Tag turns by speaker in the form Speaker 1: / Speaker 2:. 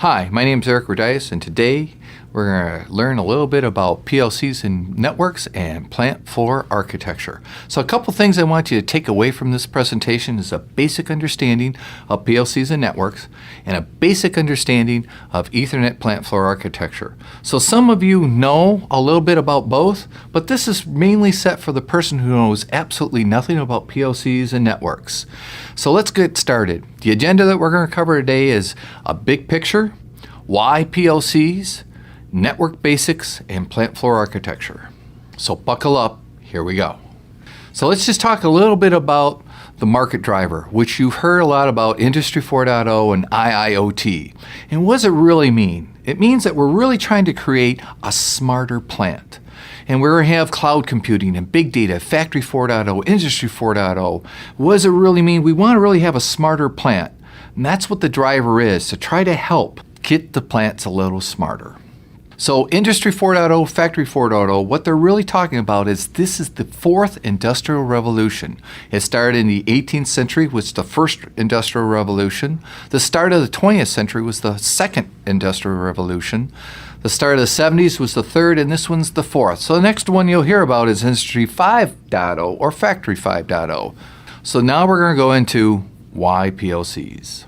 Speaker 1: Hi, my name is Erick Rudaitis, and today we're going to learn a little bit about PLCs and networks and plant floor architecture. So a couple things I want you to take away from this presentation is a basic understanding of PLCs and networks and a basic understanding of Ethernet plant floor architecture. So some of you know a little bit about both, but this is mainly set for the person who knows absolutely nothing about PLCs and networks. So let's get started. The agenda that we're going to cover today is a big picture, why PLCs, network basics, and plant floor architecture. So buckle up, here we go. So let's just talk a little bit about the market driver, which you've heard a lot about Industry 4.0 and IIoT. And what does it really mean? It means that we're really trying to create a smarter plant. And we're going to have cloud computing and big data, Factory 4.0, Industry 4.0. What does it really mean? We want to really have a smarter plant. And that's what the driver is, to try to help get the plants a little smarter. So Industry 4.0, Factory 4.0, what they're really talking about is this is the fourth industrial revolution. It started in the 18th century, was the first industrial revolution. The start of the 20th century was the second industrial revolution. The start of the 70s was the third, and this one's the fourth. So the next one you'll hear about is Industry 5.0 or Factory 5.0. So now we're going to go into why PLCs.